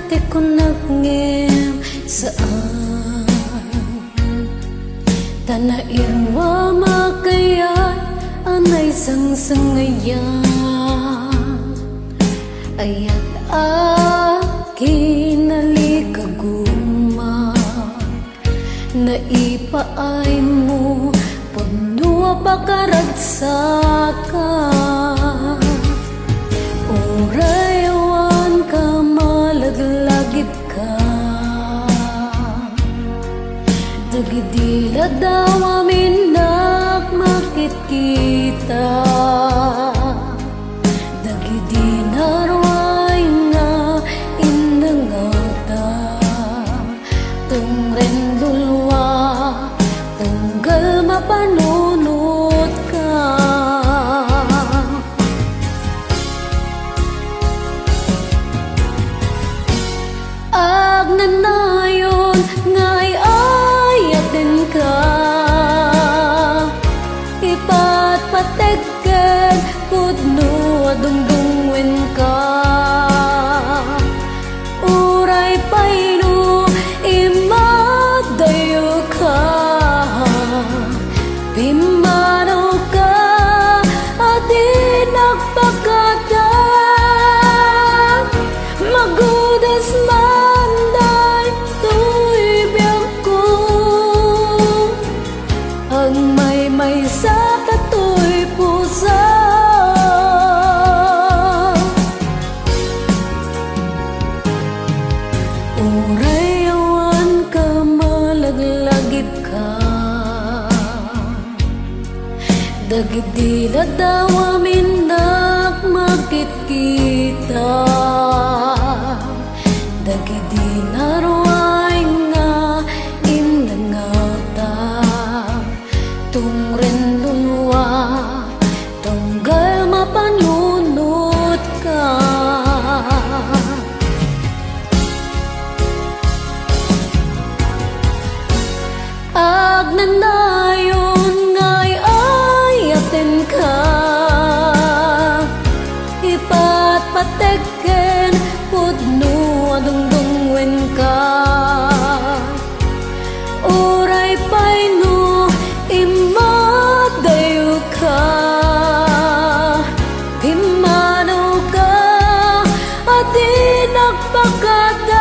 ti ko nagngem saan tanairwa makayat anay sang-sangayan ayat akin nalikaguma naipaay mo punua pakaragsakan urayawan ka malaglagip ka dagidila daw amin makikita dagidi narway nga inangata tungren lulwa tunggal mapanunot ka agnanayon ngay ayatin ka ipatpategken pudno adungdungwen ka uray payno imadayo ka pimanaw ka at inagpakata magudas manday tuibiyang ko ang may sa kato'y pusa urayawan ka malaglagip ka dagidila daw amin makikita dagidi narway nga inangata tungren lulwa tunggal mapanunot ka agnanayon ngay ayaten ka ipatpategken pudno adungdungwen ka uray payno imadayo ka pimanaw ka at inagpakata